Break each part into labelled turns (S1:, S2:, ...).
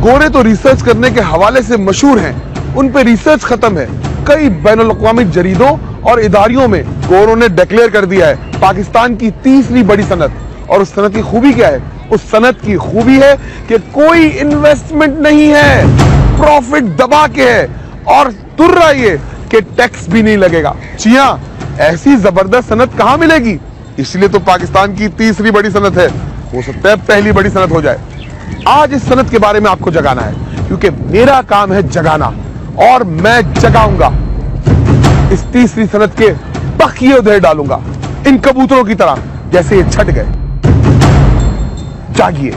S1: गोरे तो रिसर्च करने के हवाले से मशहूर हैं, उन पे रिसर्च खत्म है। कई बैनुल-अक़वामी जरीदों और इदारियों में गोरों ने डिक्लेयर कर दिया है पाकिस्तान की तीसरी बड़ी सनत। और उस सनत की खूबी क्या है? उस सनत की खूबी है कि कोई इन्वेस्टमेंट नहीं है, प्रॉफिट दबा के है, और तुर्रा ये कि टैक्स भी नहीं लगेगा। जी हाँ, ऐसी जबरदस्त सनत कहां मिलेगी? इसलिए तो पाकिस्तान की तीसरी बड़ी सनत है। हो सकता है पहली बड़ी सनत हो जाए। आज इस सनत के बारे में आपको जगाना है, क्योंकि मेरा काम है जगाना, और मैं जगाऊंगा। इस तीसरी सनत के बखिए उधेड़ डालूंगा, इन कबूतरों की तरह जैसे ये छट गए। जागिए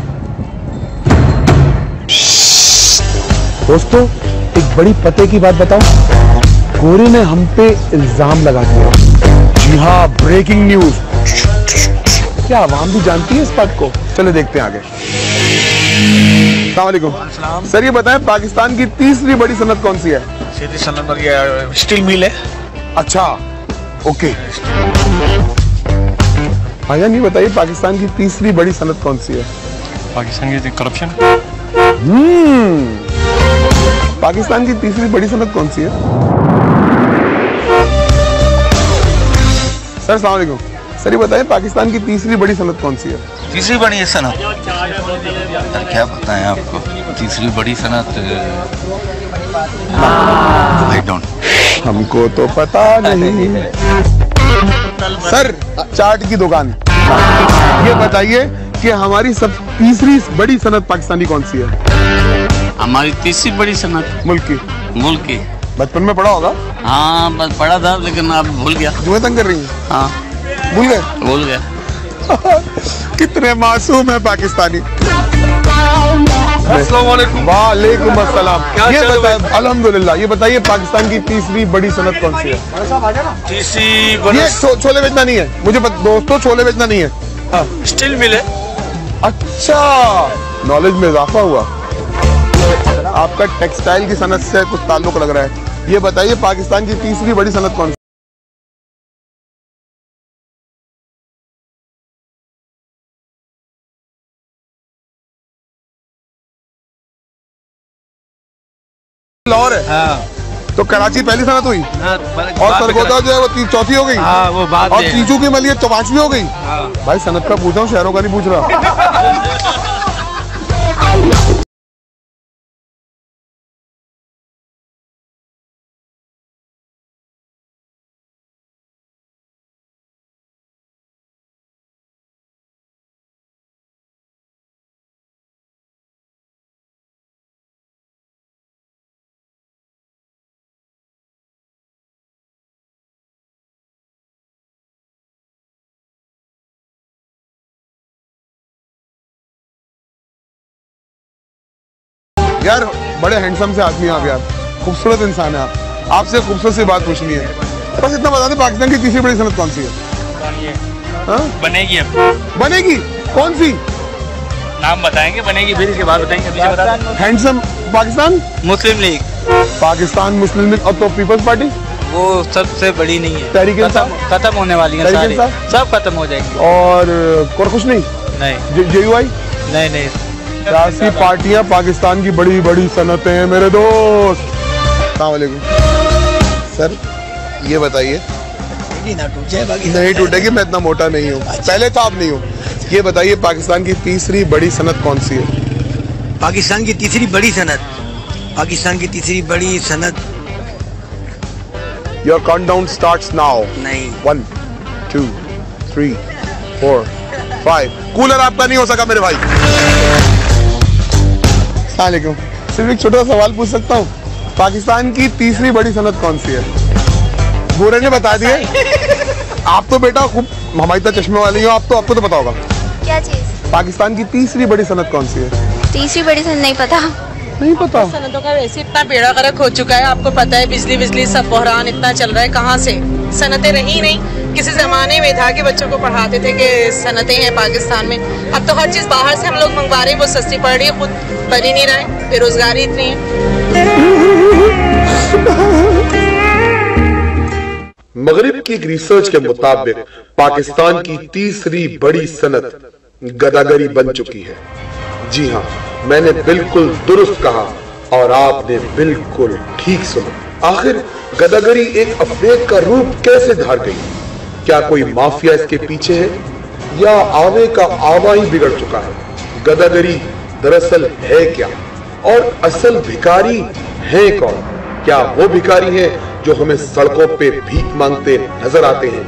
S1: दोस्तों, एक बड़ी पते की बात बताऊं, गोरे ने हम पे इल्जाम लगा दिया। जी हाँ, ब्रेकिंग न्यूज। क्या आवाम भी जानती है इस बात को? चले देखते हैं आगे। अस्सलाम वालेकुम सर, ये बताएं पाकिस्तान की तीसरी बड़ी सनत कौन सी है?
S2: तीसरी सनत स्टील मिल है।
S1: अच्छा, ओके। भाईजान ये बताइए पाकिस्तान की तीसरी बड़ी सनत कौन सी है?
S3: पाकिस्तान की करप्शन।
S1: पाकिस्तान की तीसरी बड़ी सनत कौन सी है? सर अस्सलाम वालेकुम सर, ये बताइए पाकिस्तान की तीसरी बड़ी सनत कौन सी है?
S2: तीसरी बड़ी सनत क्या बताएं आपको? तीसरी बड़ी सनत आई डोंट,
S1: हमको तो पता नहीं। सर चाट की दुकान, ये बताइए कि हमारी सब तीसरी बड़ी सनत पाकिस्तानी कौन सी है?
S4: हमारी तीसरी बड़ी सनत
S1: मुल्क की। बचपन में पढ़ा होगा।
S4: हाँ बस पढ़ा था, लेकिन अब भूल गया।
S1: जुए तंग कर रही हैं?
S4: हाँ भूल गया।
S1: कितने मासूम है पाकिस्तानी।
S5: अस्सलाम वालेकुम।
S1: वालेकुम अस्सलाम। ये बताइए, अल्हम्दुलिल्लाह, ये बताइए पाकिस्तान की तीसरी बड़ी सनत कौन सी है?
S5: तीसरी बड़ी
S1: ये छोले बेचना नहीं है मुझे दोस्तों, छोले बेचना नहीं है। हाँ।
S5: स्टील मिल है।
S1: अच्छा, नॉलेज में इजाफा हुआ। आपका टेक्सटाइल की सनत से कुछ ताल्लुक लग रहा है। ये बताइए पाकिस्तान की तीसरी बड़ी सनत कौन सी? लाहौर है।
S4: हाँ।
S1: तो कराची पहली सनत हुई, और सरगोदा जो है वो चौथी हो गई।
S4: हाँ, वो बात
S1: और चीचू की मलियत पांचवी हो गई।
S4: हाँ।
S1: भाई सनत का पूछा हूँ, शहरों का नहीं पूछ रहा। यार बड़े हैंडसम से आदमी आप, यार खूबसूरत इंसान है आप। आपसे खूबसूरत सी बात पूछनी है, बस इतना बता दें पाकिस्तान की तीसरी बड़ी सनत कौन सी है? हाँ?
S3: बनेगी अब।
S1: बनेगी? कौन सी?
S3: नाम बताएंगे, बनेगी फिर इसके बाद बताएंगे।
S1: हैंडसम पाकिस्तान
S4: मुस्लिम लीग,
S1: पाकिस्तान मुस्लिम लीग, और तो पीपल्स पार्टी
S4: वो सबसे बड़ी नहीं है।
S1: तहरीक इंसाफ
S4: खत्म होने वाली है, सारी सब खत्म हो जाएंगी।
S1: और कुछ नहीं? JUI
S4: नहीं।
S1: सियासी पार्टियां पाकिस्तान की बड़ी बड़ी सनतें हैं मेरे दोस्त। अस्सलाम वालेकुम सर, ये बताइए। नहीं टूटेगी, मैं इतना मोटा नहीं हूँ, पहले तो आप नहीं हूँ। ये बताइए पाकिस्तान की तीसरी बड़ी सनत कौन सी है?
S6: पाकिस्तान की तीसरी बड़ी सनत
S1: योर काउंटडाउन स्टार्ट्स नाउ।
S6: नहीं।
S1: 1 2 3 4 5। कूलर आपका नहीं हो सका मेरे भाई। अस्सलामुअलैकुम, सिर्फ एक छोटा सवाल पूछ सकता हूँ? पाकिस्तान की तीसरी बड़ी सनत कौन सी है? गोरे ने बता दिए। आप तो बेटा खूब हमारी तरह चश्मे वाली हो, आपको तो पता होगा।
S7: क्या चीज?
S1: पाकिस्तान की तीसरी बड़ी सनत कौन सी है?
S7: तीसरी बड़ी सनत नहीं पता।
S1: नहीं पता।
S8: सनतों का वैसे इतना बेड़ा गर्क हो चुका है, आपको पता है, बिजली सब बहरान इतना चल रहा है, कहाँ से सनतें रही नहीं। किसी जमाने में था कि बच्चों को पढ़ाते थे कि सनतें हैं पाकिस्तान में। अब तो हर चीज बाहर से हम लोग मंगवा रहे हैं, वो सस्ती पड़ रही है, खुद बन ही नहीं रहा है, बेरोजगारी इतनी है।
S1: मगरिब की एक रिसर्च के मुताबिक पाकिस्तान की तीसरी बड़ी सनत गदागरी बन चुकी है। जी हाँ,
S6: मैंने बिल्कुल दुरुस्त कहा और आपने बिल्कुल ठीक सुना। आखिर गदागरी एक अफवेद का रूप कैसे धार गई? क्या कोई माफिया इसके पीछे है या आवे का आवा ही बिगड़ चुका है? गदागरी दरअसल है क्या और असल भिखारी है कौन? क्या वो भिखारी हैं जो हमें सड़कों पे भीख मांगते नजर आते हैं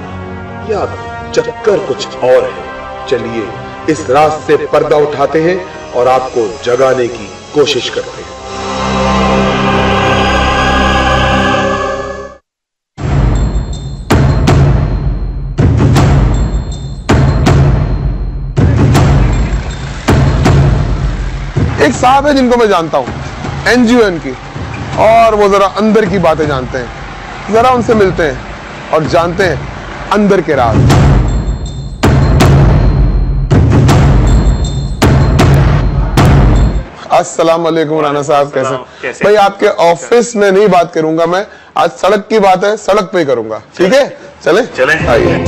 S6: या चक्कर कुछ और है? चलिए इस रात से पर्दा उठाते हैं और आपको जगाने की कोशिश करते हैं।
S1: एक साहब है जिनको मैं जानता हूं, एनजीओ की, और वो जरा अंदर की बातें जानते हैं। जरा उनसे मिलते हैं और जानते हैं अंदर के राज। अस्सलाम वालेकुम राना साहब, कैसे? भाई आपके ऑफिस में नहीं बात करूंगा मैं, आज सड़क की बात है, सड़क पे ही करूंगा। ठीक है, चले आइए।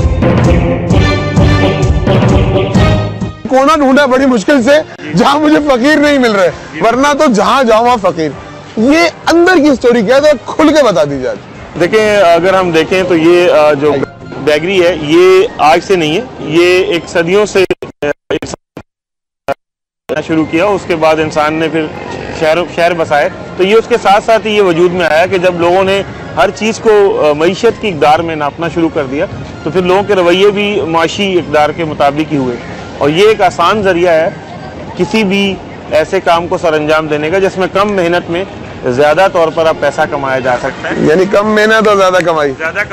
S1: कोना ढूंढा बड़ी मुश्किल से जहां मुझे फकीर नहीं मिल रहे, वरना तो जहां जाऊं वहां फकीर। ये अंदर की स्टोरी क्या है, तो खुल के बता दीजिए आज।
S9: देखिए, अगर हम देखें तो ये जो बैगरी है ये आज से नहीं है, ये एक सदियों से शुरू किया। उसके बाद इंसान ने फिर शहर बसाए, तो ये उसके साथ साथ ही ये वजूद में आया कि जब लोगों ने हर चीज़ को मईशत की इक़दार में नापना शुरू कर दिया, तो फिर लोगों के रवैये भी माशी इक़दार के मुताबिक ही हुए। और ये एक आसान जरिया है किसी भी ऐसे काम को सरअंजाम देने का जिसमें कम मेहनत में ज्यादा तौर पर आप पैसा कमाया जा सकता है।
S1: यानी कम मेहनत और ज्यादा कमाई।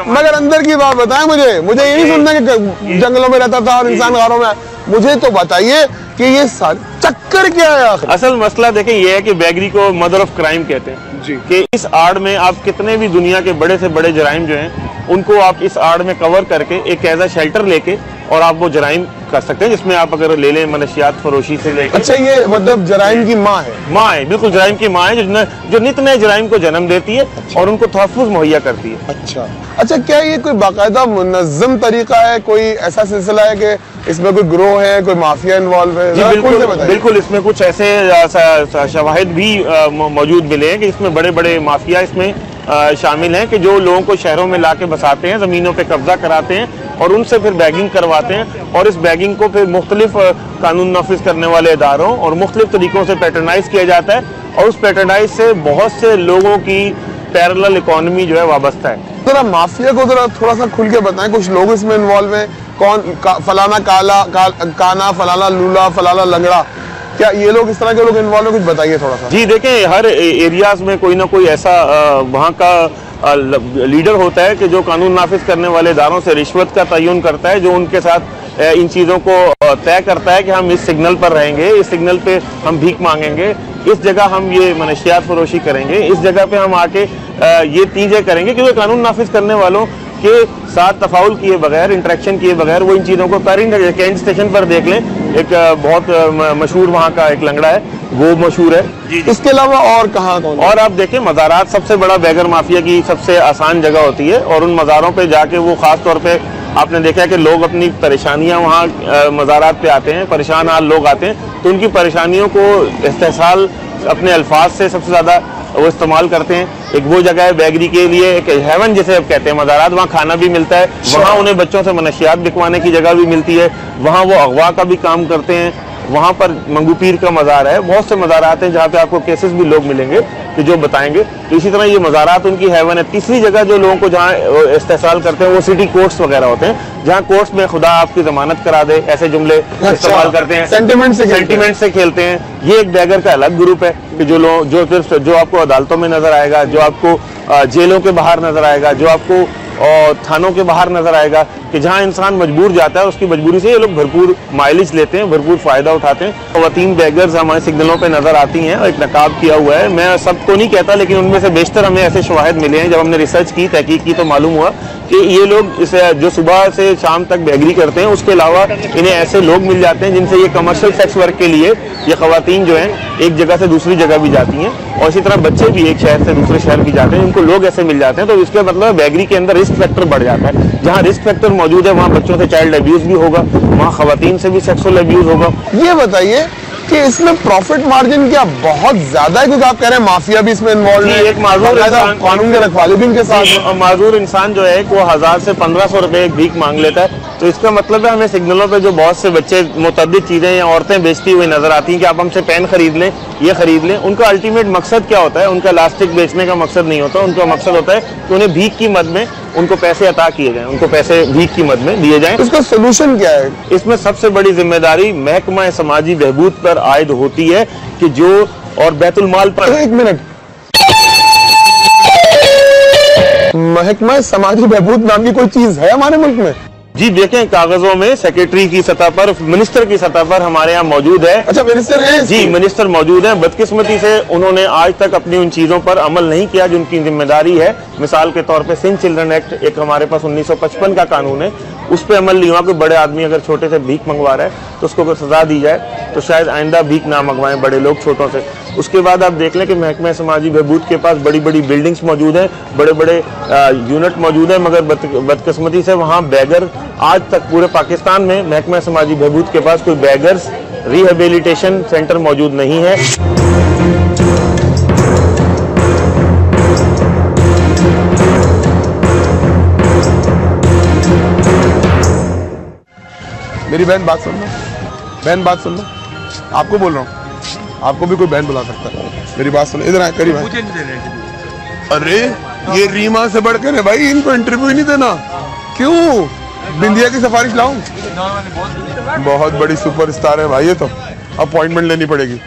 S1: मगर अंदर की बात बताएं मुझे ये नहीं सुनना कि जंगलों में रहता था और इंसान गारों में। मुझे तो बताइए कि ये चक्कर क्या है आखिर?
S9: असल मसला देखें ये है कि बैगरी को मदर ऑफ क्राइम कहते हैं जी। कि इस आड़ में आप कितने भी दुनिया के बड़े से बड़े जराइम जो हैं उनको आप इस आड़ में कवर करके एक एज अ शेल्टर लेके और आप वो जराइम कर सकते हैं, जिसमें आप अगर ले लें मनशियात फरोशी से लेकर।
S1: अच्छा, ये मतलब जराइम की माँ है?
S9: बिल्कुल जराइम की माँ है, जो नित नए जराइम को जन्म देती है और उनको तहफ़्फ़ुज़ मुहैया करती है।
S1: अच्छा, क्या ये कोई बाकायदा मुनज़्ज़म तरीका है, कोई ऐसा सिलसिला है कि इसमें कोई ग्रोह है, कोई माफिया इन्वॉल्व है?
S9: बिल्कुल इसमें कुछ ऐसे शवाहिद भी मौजूद मिले हैं कि इसमें बड़े बड़े माफिया इसमें शामिल हैं कि जो लोगों को शहरों में लाके बसाते हैं, ज़मीनों पे कब्जा कराते हैं और उनसे फिर बैगिंग करवाते हैं, और इस बैगिंग को फिर मुख्तलिफ कानून नाफिज करने वाले इदारों और मुख्तलिफ तरीकों से पैटर्नाइज किया जाता है, और उस पैटर्नाइज से बहुत से लोगों की पैरेलल इकोनॉमी जो है वाबस्ता है।
S1: जरा माफिया को जरा थोड़ा सा खुल के बताएं, कुछ लोग इसमें इन्वॉल्व हैं, फलाना काना, फलाना लूला, फलाना लंगड़ा, क्या ये लोग इस तरह के लोग इन्वॉल्व हैं? कुछ बताइए थोड़ा सा।
S9: जी देखें, हर एरियाज में कोई ना कोई ऐसा वहाँ का लीडर होता है कि जो कानून नाफिज करने वाले इदारों से रिश्वत का तयन करता है, जो उनके साथ इन चीज़ों को तय करता है कि हम इस सिग्नल पर रहेंगे, इस सिग्नल पे हम भीख मांगेंगे, इस जगह हम ये मनशियात फरोशी करेंगे, इस जगह पे हम आके ये चीज़ें करेंगे, क्योंकि कानून नाफिज करने वालों के साथ तफाउल किए बगैर, इंटरेक्शन किए बगैर वो इन चीज़ों को करेंगे। कैंट स्टेशन पर देख लें, एक बहुत मशहूर वहाँ का एक लंगड़ा है, वो मशहूर है जी।
S1: इसके अलावा और कहाँ?
S9: और आप देखें, मज़ारात सबसे बड़ा बैगर माफिया की सबसे आसान जगह होती है, और उन मज़ारों पे जाके वो ख़ास तौर पे आपने देखा है कि लोग अपनी परेशानियां वहाँ मज़ारात पे आते हैं, परेशान हाल लोग आते हैं, तो उनकी परेशानियों को इस्तेहसाल अपने अल्फाज से सबसे ज़्यादा वो इस्तेमाल करते हैं। एक वो जगह है बैगरी के लिए, एक हेवन जिसे अब कहते हैं मज़ारात, वहाँ खाना भी मिलता है, वहाँ उन्हें बच्चों से मनशियात बिकवाने की जगह भी मिलती है, वहाँ वो अगवा का भी काम करते हैं, वहाँ पर मंगू पीर का मज़ार है, बहुत से मज़ारात हैं जहाँ पे आपको केसेस भी लोग मिलेंगे कि जो बताएंगे। तो इसी तरह ये मज़ारात उनकी हेवन है। तीसरी जगह जो लोगों को जहाँ इस्तेहसाल करते हैं वो सिटी कोर्ट्स वगैरह होते हैं, जहाँ कोर्ट्स में खुदा आपकी जमानत करा दे, ऐसे जुमले इस्तेमाल करते हैं, सेंटिमेंट से खेलते हैं। ये एक बैगर का अलग ग्रुप है कि जो लोग जो आपको अदालतों में नजर आएगा, जो आपको जेलों के बाहर नजर आएगा, जो आपको और थानों के बाहर नजर आएगा, कि जहां इंसान मजबूर जाता है, उसकी मजबूरी से ये लोग भरपूर माइलेज लेते हैं, भरपूर फायदा उठाते हैं। खवातीन बैगर्स हमारे सिग्नलों पे नजर आती हैं, एक नकाब किया हुआ है। मैं सबको नहीं कहता, लेकिन उनमें से बेशतर हमें ऐसे शवाहिद मिले हैं। जब हमने रिसर्च की, तहकीक की, तो मालूम हुआ कि ये लोग इसे जो सुबह से शाम तक बैगरी करते हैं, उसके अलावा इन्हें ऐसे लोग मिल जाते हैं जिनसे ये कमर्शियल सेक्स वर्क के लिए ये खवातीन जो हैं एक जगह से दूसरी जगह भी जाती हैं, और इसी तरह बच्चे भी एक शहर से दूसरे शहर भी जाते हैं, इनको लोग ऐसे मिल जाते हैं। तो इसका मतलब बैगरी के अंदर रिस्क फैक्टर बढ़ जाता है। जहाँ रिस्क फैक्टर मौजूद है वहाँ बच्चों से चाइल्ड अब्यूज भी होगा, वहाँ खवातीन से भी सेक्सुअल अब्यूज होगा।
S1: ये बताइए कि इसमें प्रॉफिट मार्जिन क्या बहुत ज्यादा है, क्योंकि आप कह रहे हैं माफिया भी इसमें इन्वॉल्व है,
S9: एक माजूर
S1: कानून के रखवाले भी इनके साथ।
S9: माजूर इंसान जो है वो 1000 से 1500 रुपए एक भीख मांग लेता है। तो इसका मतलब है हमें सिग्नलों पे जो बहुत से बच्चे मुतअद्दिद चीजें या औरतें बेचती हुई नजर आती हैं कि आप हमसे पेन खरीद लें, ये खरीद लें, उनका अल्टीमेट मकसद क्या होता है? उनका इलास्टिक बेचने का मकसद नहीं होता, उनका मकसद होता है कि उन्हें भीख की मद में उनको पैसे अता किए जाएं, उनको पैसे भीख की मद में दिए जाएं।
S1: इसका सोल्यूशन क्या है?
S9: इसमें सबसे बड़ी जिम्मेदारी महकमा समाजी बहबूद पर आयद होती है कि जो और बैतुल माल पर।
S1: एक मिनट, महकमा समाजी बहबूद नाम की कोई चीज है हमारे मुल्क में?
S9: जी देखें, कागजों में सेक्रेटरी की सतह पर, मिनिस्टर की सतह पर हमारे यहाँ मौजूद है।
S1: अच्छा, मिनिस्टर है?
S9: जी, मिनिस्टर मौजूद है। बदकिस्मती से उन्होंने आज तक अपनी उन चीजों पर अमल नहीं किया जिनकी जिम्मेदारी है। मिसाल के तौर पे सिंध चिल्ड्रन एक्ट, एक हमारे पास 1955 का कानून है, उस पर अमल नहीं हुआ। कोई बड़े आदमी अगर छोटे से भीख मंगवा रहा है तो उसको अगर सजा दी जाए तो शायद आइंदा भीख ना मंगवाएं बड़े लोग छोटों से। उसके बाद आप देख लें कि महकमा समाजी बहबूद के पास बड़ी बड़ी बिल्डिंग्स मौजूद हैं, बड़े बड़े यूनिट मौजूद हैं, मगर बदकिस्मती से वहाँ बैगर आज तक पूरे पाकिस्तान में महकमा समाजी बहबूद के पास कोई बैगर्स रिहेबिलिटेशन सेंटर मौजूद नहीं है।
S1: मेरी बहन बात सुनना, बहन बात सुनना, आपको बोल रहा हूँ, आपको भी कोई बहन बुला सकता है। मेरी बात सुनो, इधर आए, करीब आए। अरे ये रीमा से बढ़कर है भाई, इनको इंटरव्यू ही नहीं देना। क्यों? बिंदिया की सिफारिश लाऊं? बहुत बड़ी सुपरस्टार है भाई ये तो, अपॉइंटमेंट लेनी पड़ेगी।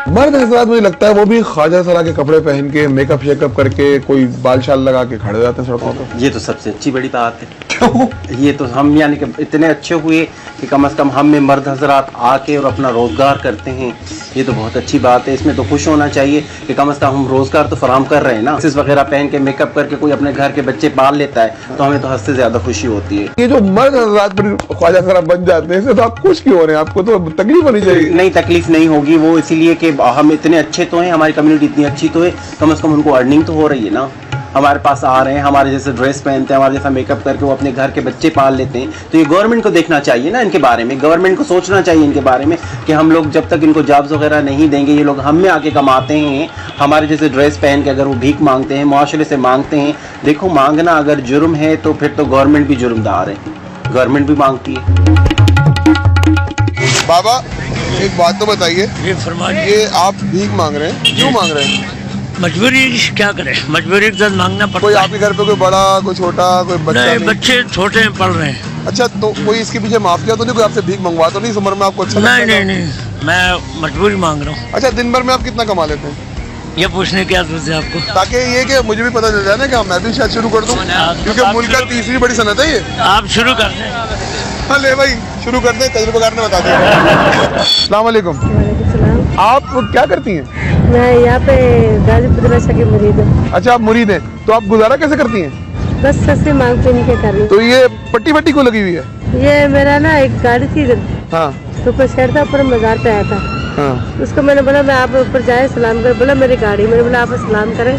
S1: मर्द हजरात मुझे लगता है वो भी ख्वाजा सरा के कपड़े पहन के मेकअप शेकअप करके कोई बाल शाल लगा के खड़े जाते हैं सड़कों पे।
S10: ये तो सबसे अच्छी बड़ी बात है।
S1: क्यों?
S10: ये तो हम यानी कि इतने अच्छे हुए कि कम से कम हम में मर्द हजरात आके और अपना रोजगार करते हैं, ये तो बहुत अच्छी बात है। इसमें तो खुश होना चाहिए कि कम से कम हम रोजगार तो फराम कर रहे हैं ना। ड्रेसेस वगैरह पहन के मेकअप करके कोई अपने घर के बच्चे पाल लेता है तो हमें तो हद से ज्यादा खुशी होती है।
S1: ये जो मर्द हजरात ख्वाजा सरा बन जाते हैं, इससे तो आप खुश क्यों हो रहे हैं? आपको तो तकलीफ होनी चाहिए।
S10: नहीं, तकलीफ नहीं होगी, वो इसीलिए कि हम इतने अच्छे तो हैं, हमारी कम्युनिटी इतनी अच्छी तो है, कम से कम उनको अर्निंग तो हो रही है ना। हमारे पास आ रहे हैं, हमारे जैसे ड्रेस पहनते हैं, हमारे जैसा मेकअप करके वो अपने घर के बच्चे पाल लेते हैं, तो ये गवर्नमेंट को देखना चाहिए ना इनके बारे में। गवर्नमेंट को सोचना चाहिए इनके बारे में कि हम लोग जब तक इनको जॉब्स वगैरह नहीं देंगे, ये लोग हम में आके कमाते हैं, हमारे जैसे ड्रेस पहन के अगर वो भीख मांगते हैं, मुआशरे से मांगते हैं। देखो, मांगना अगर जुर्म है तो फिर तो गवर्नमेंट भी जुर्मदार है, गवर्नमेंट भी मांगती है।
S1: बाबा एक बात तो बताइए, ये आप भीख मांग रहे हैं, क्यों मांग रहे हैं?
S11: मजबूरी, क्या करें, मजबूरी के साथ मांगना पड़ता है।
S1: कोई आपके घर पे कोई बड़ा, कोई छोटा, कोई बच्चा नहीं?
S11: बच्चे छोटे हैं, पढ़ रहे हैं।
S1: अच्छा, तो कोई इसके पीछे माफिया तो नहीं, कोई आपसे भीख मंगवा तो नहीं इस उम्र में? आपको अच्छा
S11: नहीं नहीं नहीं, मैं मजबूरी मांग रहा हूँ।
S1: अच्छा, दिन भर में आप कितना कमा लेते हैं?
S11: ये पूछने की क्या जरूरत है आपको?
S1: ताकि ये कि मुझे भी पता चल जाए ना कि मैं भी शायद शुरू कर दूं, क्योंकि मुल्क का तीसरी बड़ी सनत है ये।
S11: आप शुरू कर दें।
S1: हाँ ले भाई, शुरू कर दें, तजुर्बेकार ने बता दिया। अस्सलाम वालेकुम। आप क्या करती हैं?
S12: मैं यहाँ पे गाजीपुर मदरसा की मुरीद हूँ।
S1: अच्छा, आप मुरीद हैं, तो आप गुजारा कैसे करती हैं?
S12: बस सबसे मांग पे नहीं कर रही।
S1: तो ये पट्टी पट्टी को लगी हुई है?
S12: ये मेरा ना एक गाड़ी थी,
S1: हाँ,
S12: तो ऊपर शहर था, ऊपर मजार पे आया था।
S1: हाँ।
S12: उसको मैंने बोला मैं आप ऊपर जाए सलाम कर, बोला मेरी गाड़ी, मैंने बोला आप सलाम करें,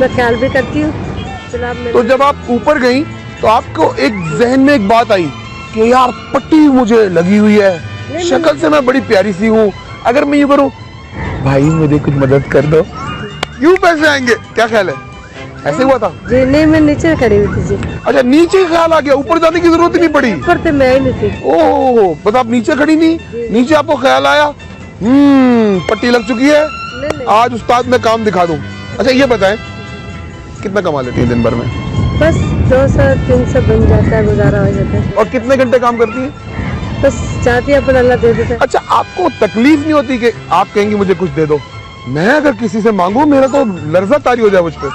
S12: मैं ख्याल भी करती हूँ।
S1: तो जब आप ऊपर गई तो आपको एक जहन में एक बात आई कि यार पट्टी मुझे लगी हुई है, शक्ल से मैं बड़ी प्यारी सी हूँ, अगर मैं यूँ करूँ, भाई मुझे कुछ मदद कर दो, यूँ पैसे आएंगे, क्या ख्याल है? ऐसे हुआ था?
S12: जी नहीं, मैं नीचे खड़ी हुई थी जी।
S1: अच्छा, नीचे ख्याल आ गया, ऊपर जाने की जरूरत ही नहीं पड़ी?
S12: ऊपर तो मैं ही नहीं थी।
S1: ओह, बस आप नीचे खड़ी नहीं, नीचे आपको ख्याल आया, पट्टी लग चुकी है, आज उस्ताद मैं काम दिखा दूं। अच्छा ये बताएं, कितना कमा लेती है दिन भर में?
S12: बस 200-300 बन जाता है, गुजारा हो जाता है।
S1: और कितने घंटे काम करती है?
S12: बस चाहती है अपन अल्लाह दे देता है।
S1: अच्छा, आपको तकलीफ नहीं होती कि आप कहेंगे मुझे कुछ दे दो, मैं अगर किसी से मांगू मेरा तो लर्जा तारी हो जाए मुझ पे,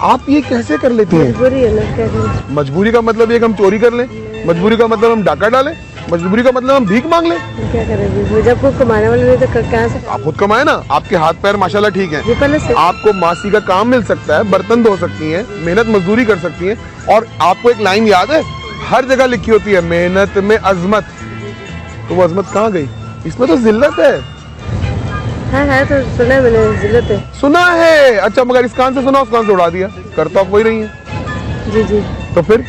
S1: आप ये कैसे कर लेते हैं?
S12: मजबूरी है ना, क्या करें?
S1: मजबूरी का मतलब ये कि हम चोरी कर लें, मजबूरी का मतलब हम डाका डालें, मजबूरी का मतलब हम भीख मांग लें?
S12: क्या करें, जब कोई कमाने वाले नहीं तो कहाँ से?
S1: आप खुद कमाए ना, आपके हाथ पैर माशाल्लाह ठीक है, आपको मासी का काम मिल सकता है, बर्तन धो सकती हैं, मेहनत मजदूरी कर सकती हैं, और आपको एक लाइन याद है, हर जगह लिखी होती है मेहनत में अजमत, तो वो अजमत कहाँ गई? इसमें तो जिल्लत है।
S12: हाँ तो सुना है मैंने, जिल्लत है।
S1: सुना है? अच्छा, मगर इस कान से सुना, उस कान से उड़ा दिया। कर तो आप वही रही हैं।
S12: जी जी।
S1: तो फिर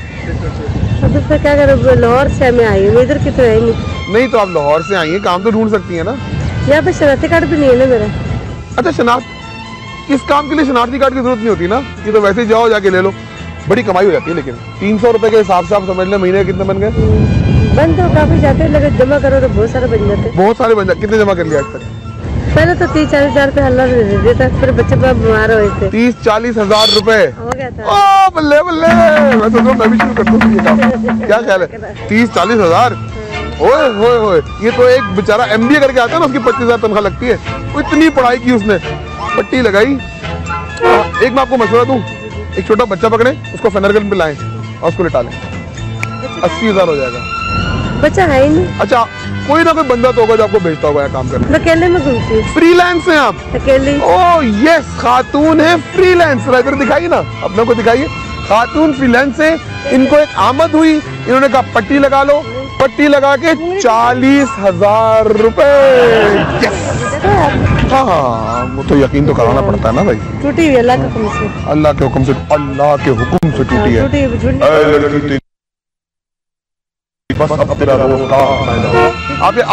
S12: क्या करें, लाहौर से मैं आई हूँ, इधर की तो है नहीं।
S1: नहीं तो आप लाहौर से आई हैं, काम तो ढूंढ सकती है ना।
S12: यहाँ पे शनाख्ती कार्ड भी नहीं है ना मेरा।
S1: अच्छा, शनाख्त किस काम के लिए शनाख्ती कार्ड की जरूरत नहीं होती ना, ये तो वैसे ही जाओ जाके ले लो। बड़ी कमाई हो जाती है, लेकिन 300 रुपए के हिसाब से आप समझ लें महीने कितने बन गए?
S12: बन तो काफी जाते हैं, लेकिन जमा करो तो बहुत सारे बन जाते हैं।
S1: बहुत सारे बन जाते। कितने जमा कर लिया आज तक?
S12: पहले तो 30-40 हजार रुपए हल्ला दे देता, फिर बच्चे बीमार हुए थे।
S1: 30-40 हजार रुपए
S12: हो गया था।
S1: ओ बल्ले बल्ले, मैं सोच रहा हूँ मैं भी शुरू कर दूँ ये काम। क्या ख्याल है? 30-40 हजार? ओए होए होए, ये तो एक बेचारा MBA करके आता है ना, उसकी 25,000 तनख्वाह लगती है। इतनी पढ़ाई की उसने, पट्टी लगाई। एक मैं आपको मशवरा दूं, एक छोटा बच्चा पकड़े, उसको फेनरगन पे लाएं और उसको लिटा लें, 80,000 हो जाएगा।
S12: बच्चा है ही नहीं।
S1: अच्छा, कोई ना कोई बंदा तो होगा जो आपको भेजता होगा काम करने।
S12: मैं अकेले में घूमती हूँ।
S1: फ्रीलांस हैं आप?
S12: अकेले।
S1: ओह यस, खातून है फ्रीलांस। इधर दिखाइए ना, अपने को दिखाइए। खातून फ्रीलांस है, इनको एक आमद हुई, इन्होंने कहा पट्टी लगा लो, पट्टी लगा के 40,000 रुपए। हाँ, वो तो यकीन तो कराना पड़ता है ना भाई।
S12: टूटी हुई अल्लाह के हुक्म से।
S1: अल्लाह के हुक्म से, अल्लाह के हुक्म से टूटी है। बस अब तेरा रोज का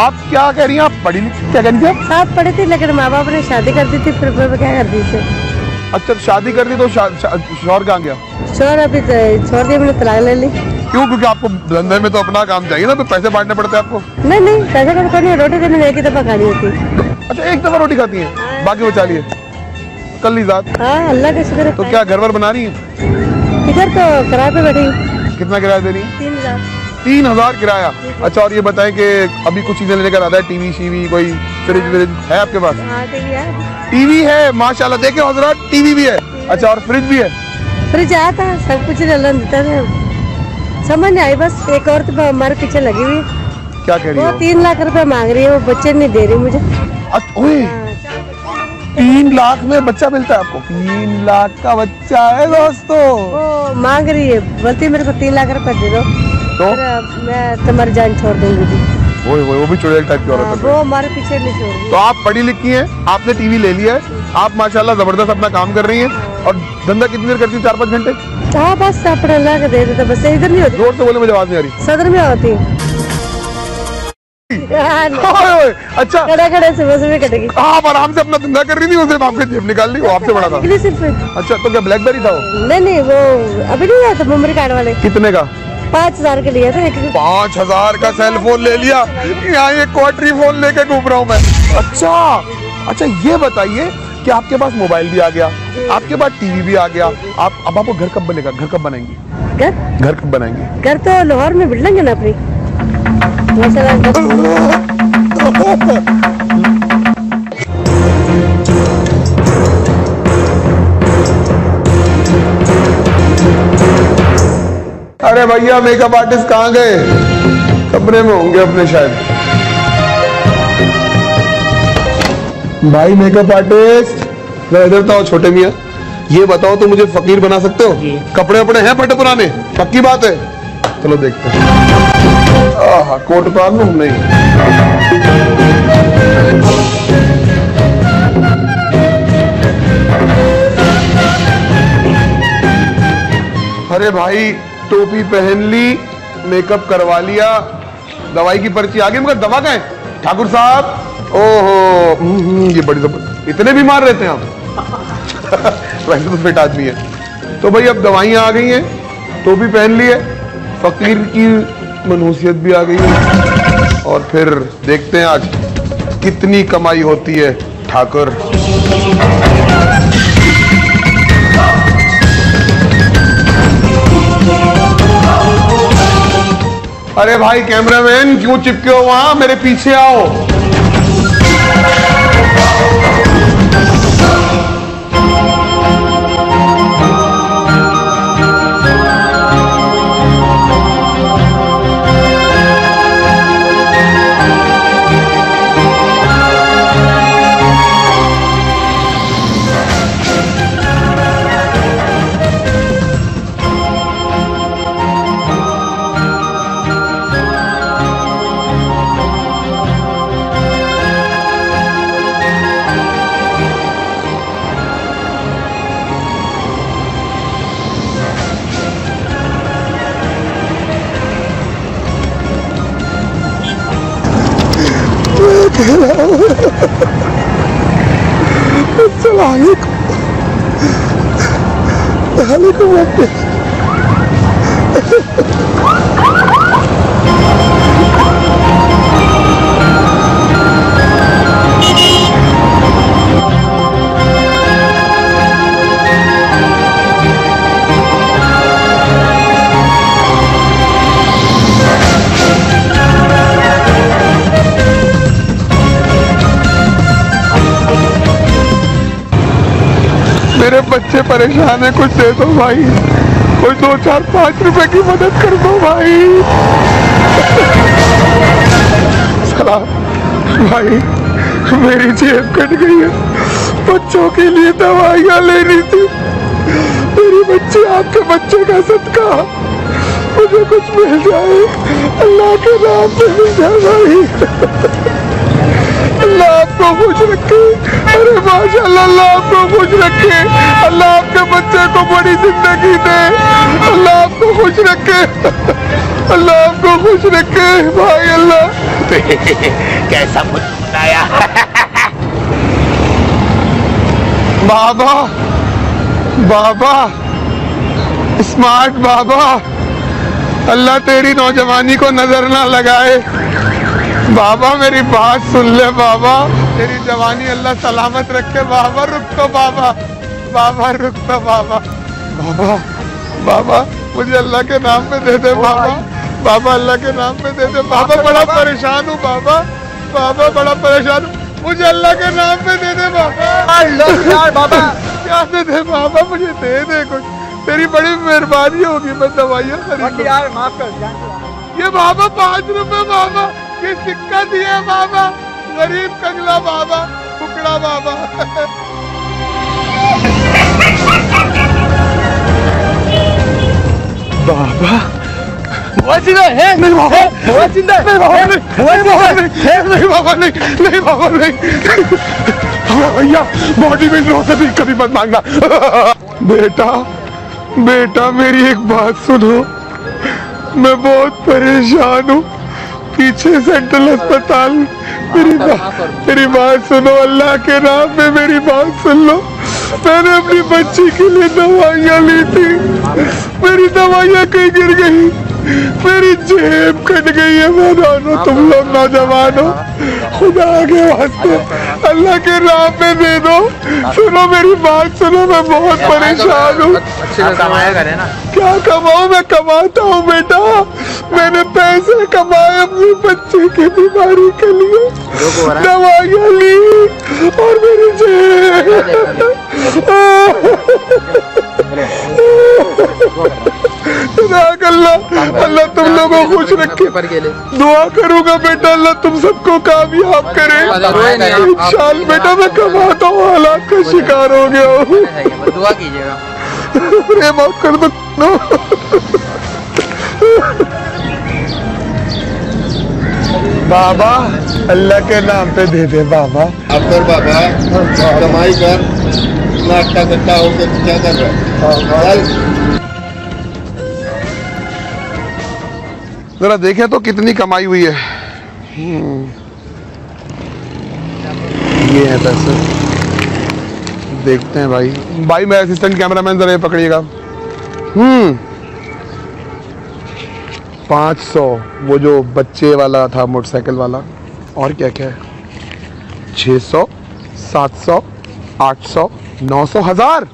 S1: आप क्या कह रही हैं? आप पढ़ी लिखी क्या कह रही थी?
S12: साथ पढ़ी थी, लेकिन माँ बाप ने शादी कर दी थी, फिर क्या कर दी थी।
S1: अच्छा, शादी कर दी तो शौहर कहाँ गया?
S12: शौहर अभी छोड़ दिया, मैंने तलाक ले ली।
S1: क्यों? क्योंकि आपको धंधे में तो अपना काम चाहिए ना, तो पैसे बांटने पड़ते हैं आपको।
S12: नहीं, पैसे का तो नहीं, रोटी तो मैंने एक ही दफा खानी होती।
S1: अच्छा, एक दफा रोटी खाती है, बाकी बचा लिए कल ही जात।
S12: हाँ, अल्लाह का शुक्र है।
S1: तो क्या घर वर बना रही है?
S12: इधर तो किराए पे बैठी हूँ।
S1: कितना किराया दे रही है?
S12: 3,000।
S1: 3,000 किराया। अच्छा, और ये बताएं कि अभी कुछ चीजें लेने का आता है, टीवी शीवी, कोई फ्रिज व्रिज है आपके पास?
S12: हाँ,
S1: टीवी है, माशाल्लाह। देखे हजरात, टीवी भी है। अच्छा, और फ्रिज भी है?
S12: फ्रिज आया था, सब कुछ अल्लाह ने देता है। समझ नहीं आई, बस एक और तो हमारे पीछे लगी हुई।
S1: क्या कह रही है?
S12: वो 3 लाख रुपए मांग रही है, वो बच्चे नहीं दे रही मुझे।
S1: 3 लाख में बच्चा मिलता है आपको? 3 लाख का बच्चा है दोस्तों।
S12: वो मांग रही है, बोलती है मेरे को 3 लाख रुपए दे दो, तो मैं तुम्हारी जान छोड़ दूंगी।
S1: वो भी चुड़ैल टाइप की औरत है।
S12: वो हमारे पीछे नहीं छोड़ रही।
S1: तो आप पढ़ी लिखी हैं, आपने टीवी ले लिया है, आप माशाल्लाह जबरदस्त अपना काम कर रही हैं। और धंधा कितनी देर करती है? 4-5 घंटे?
S12: हाँ, बस अपने अल्लाह के दे देता, बस इधर नहीं होती।
S1: जोर से बोले, मुझे आवाज नहीं आ रही।
S12: सदर में होती है।
S1: अच्छा,
S12: खड़े सुबह कटेगी।
S1: आप आराम से अपना धंधा कर रही थी, उसे आपके जेब निकाल ली, वो आपसे बड़ा था। अच्छा, तो क्या ब्लैकबेरी था वो?
S12: नहीं, वो अभी नहीं आया था, मेमोरी कार्ड वाले।
S1: कितने का?
S12: 5,000 के लिए था।
S1: 5,000 का सेल फोन ले लिया, यहाँ ये क्वार्टरी फोन लेके घूम रहा हूँ मैं। अच्छा, ये बताइए कि आपके पास मोबाइल भी आ गया, आपके पास टीवी भी आ गया, अब आपको घर कब बनेगा? घर कब बनाएंगी? घर कब बनाएंगे?
S12: घर तो लाहौर में बिल्ड लेंगे ना अपनी।
S1: अरे भैया, मेकअप आर्टिस्ट कहाँ गए? कमरे में होंगे अपने शायद। भाई मेकअप आर्टिस्ट, इधर तो आओ। छोटे मियाँ, ये बताओ तो मुझे फकीर बना सकते हो? कपड़े वपड़े हैं फटे पुराने? पक्की बात है? चलो देखते हैं। कोट पहन लूं? नहीं। अरे भाई, टोपी पहन ली, मेकअप करवा लिया, दवाई की पर्ची आ गई, मगर दवा कहाँ है? ठाकुर साहब, ओहो, ये बड़ी जबरदस्त। इतने बीमार रहते हैं आप? वैसे तो फिट आदमी है। तो भाई अब दवाइयाँ आ गई हैं, टोपी पहन ली है, फकीर की मनहूसियत भी आ गई है, और फिर देखते हैं आज कितनी कमाई होती है ठाकुर। अरे भाई कैमरामैन, क्यों चिपके हो वहां? मेरे पीछे आओ। मेरे बच्चे परेशान है, कुछ दे दो भाई, कोई 2, 4, 5 रुपए की मदद कर दो भाई। सलाम भाई, मेरी जेब कट गई है, बच्चों के लिए दवाइयाँ लेनी थी, मेरी बच्ची आपके बच्चे का सदका मुझे कुछ मिल जाए, अल्लाह के नाम पे मिल जाए भाई। अल्लाह आपको खुश रखे, अरे माशाअल्लाह, अल्लाह आपको खुश रखे, अल्लाह आपके बच्चे को बड़ी जिंदगी दे, अल्लाह आपको खुश रखे, अल्लाह आपको खुश रखे भाई। अल्लाह
S13: कैसा मुस्कुराया।
S1: बाबा, बाबा, स्मार्ट बाबा, अल्लाह तेरी नौजवानी को नजर ना लगाए बाबा, मेरी बात सुन ले बाबा, तेरी जवानी अल्लाह सलामत रखे बाबा। रुक तो बाबा, बाबा रुक तो बाबा, बाबा, बाबा मुझे अल्लाह के नाम पे दे दे बाबा, बाबा अल्लाह के नाम पे दे दे बाबा, बड़ा परेशान हूँ बाबा, बाबा बड़ा परेशान हूँ, मुझे अल्लाह के नाम पे दे दे बाबा। बाबा क्या दे दे बाबा, मुझे दे दे कुछ, तेरी बड़ी मेहरबानी होगी, मैं दवाइयाँ खरीद यार, माफ कर। ये बाबा 5 रुपए बाबा, ये सिक्का दिया बाबा, गरीब कंगला बाबा, फुकड़ा बाबा।
S13: बाबा
S1: वो जिंदा है, नहीं बाबा, वो जिंदा है, नहीं बाबा, नहीं बाबा, नहीं बाबा, नहीं भैया, बॉडी में रो से भी कभी मत मांगना। बेटा, बेटा मेरी एक बात सुनो, मैं बहुत परेशान हूँ, पीछे सेंट्रल अस्पताल, मेरी बात सुनो, अल्लाह के नाम पे मेरी बात सुन लो। मैंने अपनी बच्ची के लिए दवाइयाँ ली थी, मेरी दवाइयाँ कहीं गिर गई, मेरी जेब कट गई है। मैं दोनों, तुम लोग नौजवान हो, खुदा के वास्ते अल्लाह के नाम पे दे दो। सुनो मेरी बात सुनो, मैं बहुत परेशान हूँ। क्या कमाऊँ? मैं कमाता हूँ बेटा, मैंने पैसे कमाए अपनी बच्चे की बीमारी के लिए, दवाइयाँ ली और मेरी जेब। अल्लाह, अल्लाह तुम लोगों को खुश रखे, दुआ करूंगा बेटा, अल्लाह तुम सबको कामयाब करे। इंशाल्लाह बेटा, मैं कमाता हूँ, हालात का शिकार हो गया हूँ,
S4: दुआ कीजिएगा,
S1: अरे माफ कर दो। बाबा अल्लाह के नाम पे दे दे बाबा।
S14: अब कर बाबा, कमाई कर, इतना अट्टा कट्टा होकर क्या कर रहा है?
S1: जरा देखें तो कितनी कमाई हुई है। ये है पैसे, देखते हैं भाई। भाई मैं असिस्टेंट कैमरामैन, जरा ये पकड़िएगा। 500 वो जो बच्चे वाला था, मोटरसाइकिल वाला, और क्या क्या है, 600, 700, 800, 900, 1000।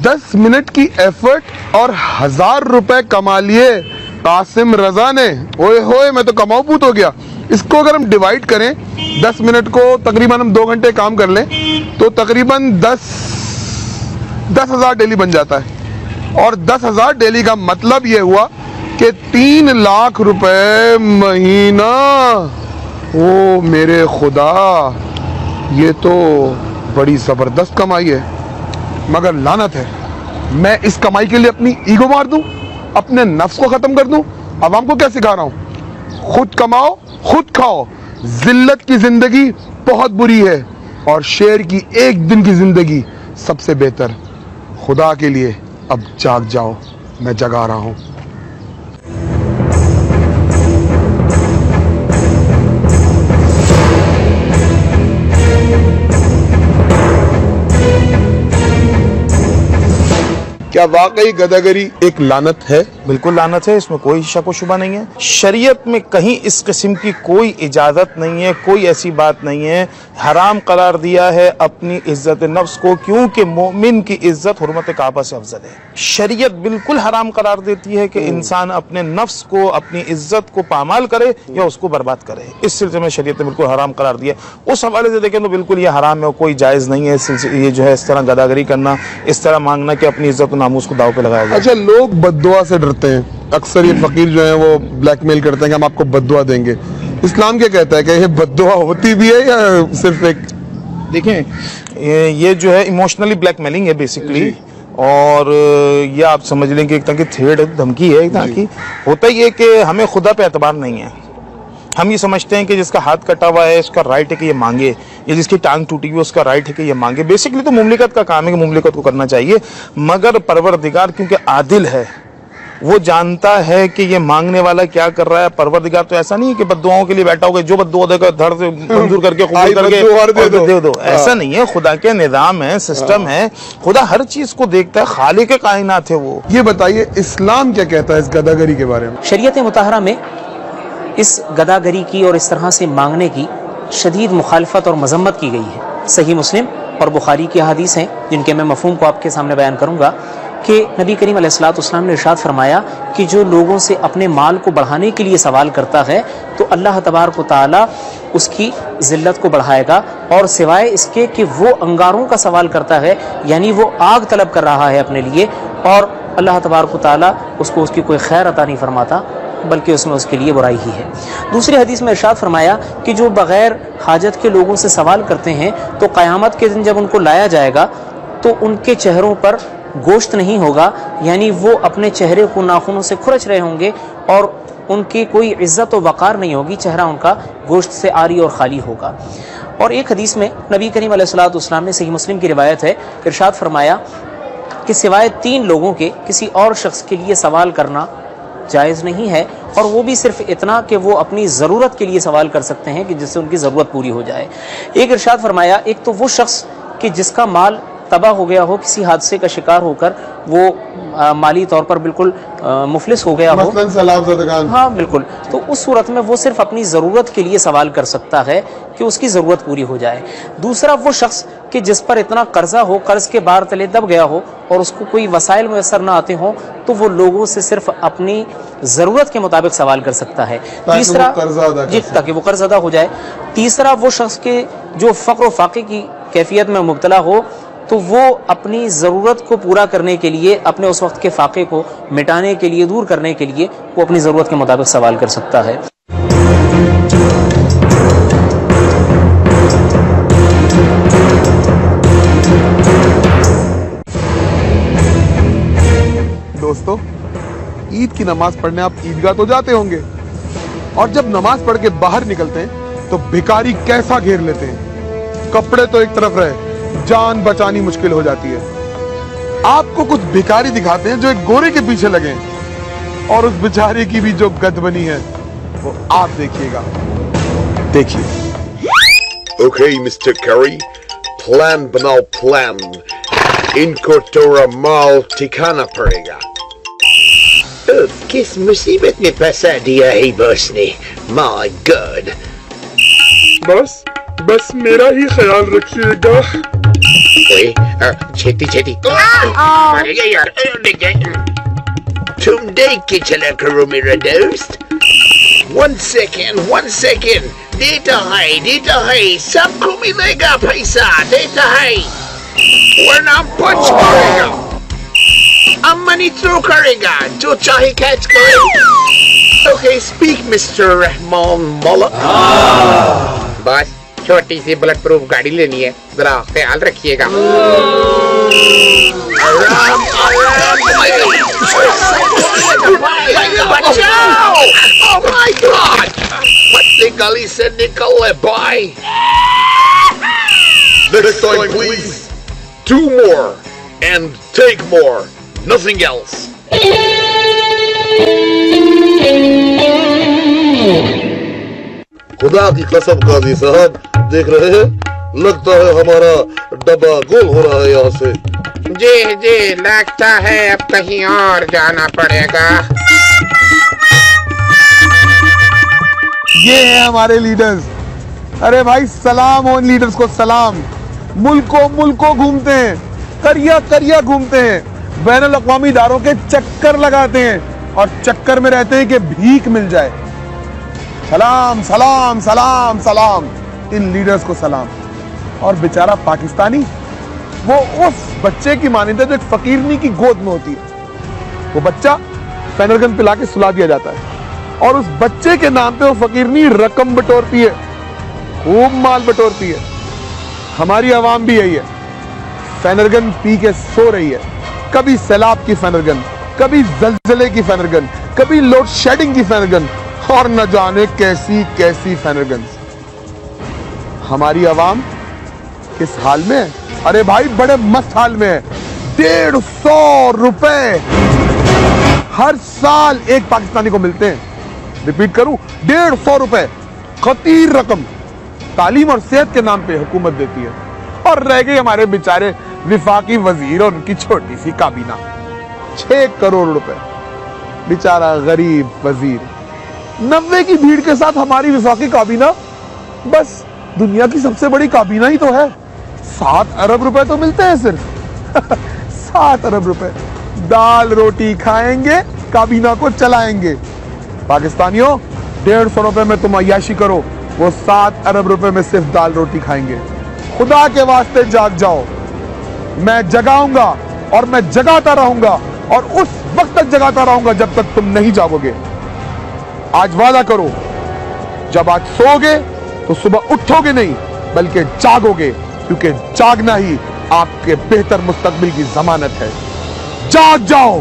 S1: 10 मिनट की एफर्ट और 1000 रुपए कमा लिए कासिम रजा ने। ओए होए, मैं तो कमाऊपूत हो गया। इसको अगर हम डिवाइड करें, 10 मिनट को तकरीबन हम 2 घंटे काम कर लें तो तकरीबन 10,000 डेली बन जाता है। और 10,000 डेली का मतलब ये हुआ कि 3 लाख रुपए महीना। ओ मेरे खुदा, ये तो बड़ी जबरदस्त कमाई है, मगर लानत है, मैं इस कमाई के लिए अपनी ईगो मार दूं, अपने नफ्स को खत्म कर दूं। अवाम को क्या सिखा रहा हूं? खुद कमाओ, खुद खाओ। जिल्लत की जिंदगी बहुत बुरी है और शेर की एक दिन की जिंदगी सबसे बेहतर। खुदा के लिए अब जाग जाओ, मैं जगा रहा हूं। क्या वाकई गदागरी एक लानत है?
S15: बिल्कुल लानत है, इसमें कोई शक व शुबा नहीं है। शरीयत में कहीं इस किस्म की कोई इजाजत नहीं है, कोई ऐसी बात नहीं है। हराम करार दिया है अपनी इज्जत नफ्स को, क्योंकि मोमिन की इज्जत हुर्मत काबा से अफजल है। शरीयत बिल्कुल हराम करार देती है कि इंसान अपने नफ्स को, अपनी इज्जत को पामाल करे या उसको बर्बाद करे। इस सिलसिले में शरीयत ने बिल्कुल हराम करार दिया। उस हवाले से देखें तो बिल्कुल ये हराम है, कोई जायज नहीं है ये जो है इस तरह गदागरी करना, इस तरह मांगना कि अपनी इज्जत नामूस को दाव पे लगाया जाए।
S1: अच्छा, लोग बद्दुआ से डरते हैं। अक्सर ये फकीर जो है वो ब्लैकमेल करते हैं कि हम आपको बद्दुआ देंगे। इस्लाम क्या कहता है कि ये बद्दुआ होती भी है या सिर्फ एक?
S15: देखें, ये जो है इमोशनली ब्लैकमेलिंग है बेसिकली, और ये आप समझ लें कि एक तरह की थ्रेड धमकी है। एक तरह की होता ही है कि हमें खुदा पे एतबार नहीं है। हम ये समझते हैं कि जिसका हाथ कटा हुआ है उसका राइट है कि ये मांगे, या जिसकी टांग टूटी हुई है उसका राइट है कि ये मांगे। बेसिकली तो मुमलिकत का काम है कि मुमलिकत को करना चाहिए, मगर परवरदिगार क्योंकि आदिल है, वो जानता है कि ये मांगने वाला क्या कर रहा है। परवरदिगार तो ऐसा नहीं है कि बद्दुआओं के लिए बैठा होगा, जो बद्दुआ देगा धड़ से मंजूर करके कबूल करके दे दो। ऐसा नहीं है, खुदा के निज़ाम है, सिस्टम है, खुदा हर चीज को देखता है, खालिक के कायनात है वो।
S1: ये बताइए इस्लाम क्या कहता है इस गदागरी के बारे में?
S16: शरीयत मुतहरा में इस गदागरी की और इस तरह से मांगने की शदीद मुखालफत और मजम्मत की गई है। सही मुस्लिम और बुखारी की हदीस हैं जिनके मैं मफहूम को आपके सामने बयान करूंगा कि नबी करीम अलैहिस्सलाम ने इरशाद फरमाया कि जो लोगों से अपने माल को बढ़ाने के लिए सवाल करता है तो अल्लाह तबारक व तआला उसकी ज़िल्लत को बढ़ाएगा, और सिवाय इसके कि वो अंगारों का सवाल करता है, यानी वो आग तलब कर रहा है अपने लिए, और अल्लाह तबारक व तआला उसको उसकी कोई खैर अता नहीं फरमाता, बल्कि उसमें उसके लिए बुराई ही है। दूसरी हदीस में इरशाद फरमाया कि जो बग़ैर हाजत के लोगों से सवाल करते हैं तो क़यामत के दिन जब उनको लाया जाएगा तो उनके चेहरों पर गोश्त नहीं होगा, यानी वो अपने चेहरे को नाखूनों से खुरच रहे होंगे और उनकी कोई इज़्ज़त व वक़ार नहीं होगी, चेहरा उनका गोश्त से आरी और खाली होगा। और एक हदीस में नबी करीम अलैहिस्सलाम ने, सही मुस्लिम की रिवायत है, इरशाद फरमाया कि सिवाय 3 लोगों के किसी और शख्स के लिए सवाल करना जायज़ नहीं है, और वो भी सिर्फ इतना कि वो अपनी ज़रूरत के लिए सवाल कर सकते हैं कि जिससे उनकी ज़रूरत पूरी हो जाए। एक इरशाद फरमाया, एक तो वो शख्स कि जिसका माल तबाह हो गया हो, किसी हादसे का शिकार होकर वो माली तौर पर बिल्कुल मुफलिस हो गया हो, हाँ बिल्कुल, तो उस सूरत में वो सिर्फ अपनी ज़रूरत के लिए सवाल कर सकता है कि उसकी ज़रूरत पूरी हो जाए। दूसरा वो शख्स कि जिस पर इतना कर्जा हो, कर्ज के बार तले दब गया हो और उसको कोई वसाइल मैसर ना आते हों, तो वो लोगों से सिर्फ अपनी ज़रूरत के मुताबिक सवाल कर सकता है। तीसरा जी, ताकि वो कर्ज अदा हो जाए। तीसरा वो शख्स के जो फ़क्र फाक़े की कैफियत में मुब्तला हो, तो वो अपनी ज़रूरत को पूरा करने के लिए, अपने उस वक्त के फाक़े को मिटाने के लिए, दूर करने के लिए वो अपनी ज़रूरत के मुताबिक सवाल कर सकता है।
S1: दोस्तों, ईद की नमाज पढ़ने आप ईदगाह तो जाते होंगे, और जब नमाज पढ़ के बाहर निकलते हैं तो भिखारी कैसा घेर लेते हैं। कपड़े तो एक तरफ रहे, जान बचानी मुश्किल हो जाती है। आपको कुछ भिखारी दिखाते हैं जो एक गोरे के पीछे लगे हैं, और उस बेचारे की भी जो गद बनी है वो आप देखिएगा। देखिए।
S6: ओके मिस्टर कैरी, प्लान बनाओ प्लान, इनको थोड़ा माल ठिकाना पड़ेगा।
S13: किस मुसीबत में फंसा दिया है बॉस ने, माय गॉड।
S1: बस मेरा ही ख्याल रखिएगा।
S13: छेती यार, तुम देख के चला करो मेरा दोस्त। 1 सेकेंड, देता है, सबको मिलेगा पैसा, देता है, वरना पंच करेगा, अब मनी थ्रो करेगा, जो चाहे कैच करे। ओके, स्पीक मिस्टर रहमान मौला। बस छोटी सी बुलेट प्रूफ गाड़ी लेनी है, जरा ख्याल रखिएगा। बचाओ! Oh my God! पतली गली से निकले भाई।
S6: Next time please, do more and take more, nothing else. खुदा की कसम काजी साहब, देख रहे हैं, लगता है हमारा डब्बा गोल हो रहा है यहाँ से।
S13: जी जी, लगता है अब कहीं और जाना पड़ेगा।
S1: ये है हमारे लीडर्स। अरे भाई सलाम उन लीडर्स को सलाम। मुल्कों घूमते हैं, करिया घूमते हैं, बैनुल अक़वामी इदारों के चक्कर लगाते हैं और चक्कर में रहते हैं कि भीख मिल जाए। सलाम सलाम सलाम सलाम, इन लीडर्स को सलाम। और बेचारा पाकिस्तानी, वो उस बच्चे की मानिंदा जो एक फकीरनी की गोद में होती है। वो बच्चा फेनरगन पिला के सुला दिया जाता है और उस बच्चे के नाम पे वो फकीरनी रकम बटोरती है, खूब माल बटोरती है। हमारी आवाम भी यही है, फेनरगन पी के सो रही है। कभी सैलाब की फेनरगन, कभी जलजले की फेनरगन, कभी लोड शेडिंग की फेनरगन और न जाने कैसी कैसी फेनरगन। हमारी आवाम किस हाल में है? अरे भाई बड़े मस्त हाल में है। 150 रुपए हर साल एक पाकिस्तानी को मिलते हैं। रिपीट करूं, 150 रुपए, खतीर रकम तालीम और सेहत के नाम पे हुकूमत देती है। और रह गई हमारे बेचारे विफाकी वजीर और उनकी छोटी सी काबीना, 6 करोड़ रुपए। बेचारा गरीब वजीर। 90 की भीड़ के साथ हमारी विफाकी काबीना बस दुनिया की सबसे बड़ी काबीना ही तो है। 7 अरब रुपए तो मिलते हैं सिर्फ। 7 अरब रुपए, दाल रोटी खाएंगे, काबीना को चलाएंगे। पाकिस्तानियों, 150 रुपए में तुम अय्याशी करो, वो 7 अरब रुपए में सिर्फ दाल रोटी खाएंगे। खुदा के वास्ते जाग जाओ। मैं जगाऊंगा और मैं जगाता रहूंगा और उस वक्त तक जगाता रहूंगा जब तक तुम नहीं जागोगे। आज वादा करो, जब आज सोओगे तो सुबह उठोगे नहीं बल्कि जागोगे, क्योंकि जागना ही आपके बेहतर मुस्तकबिल की जमानत है। जाग जाओ।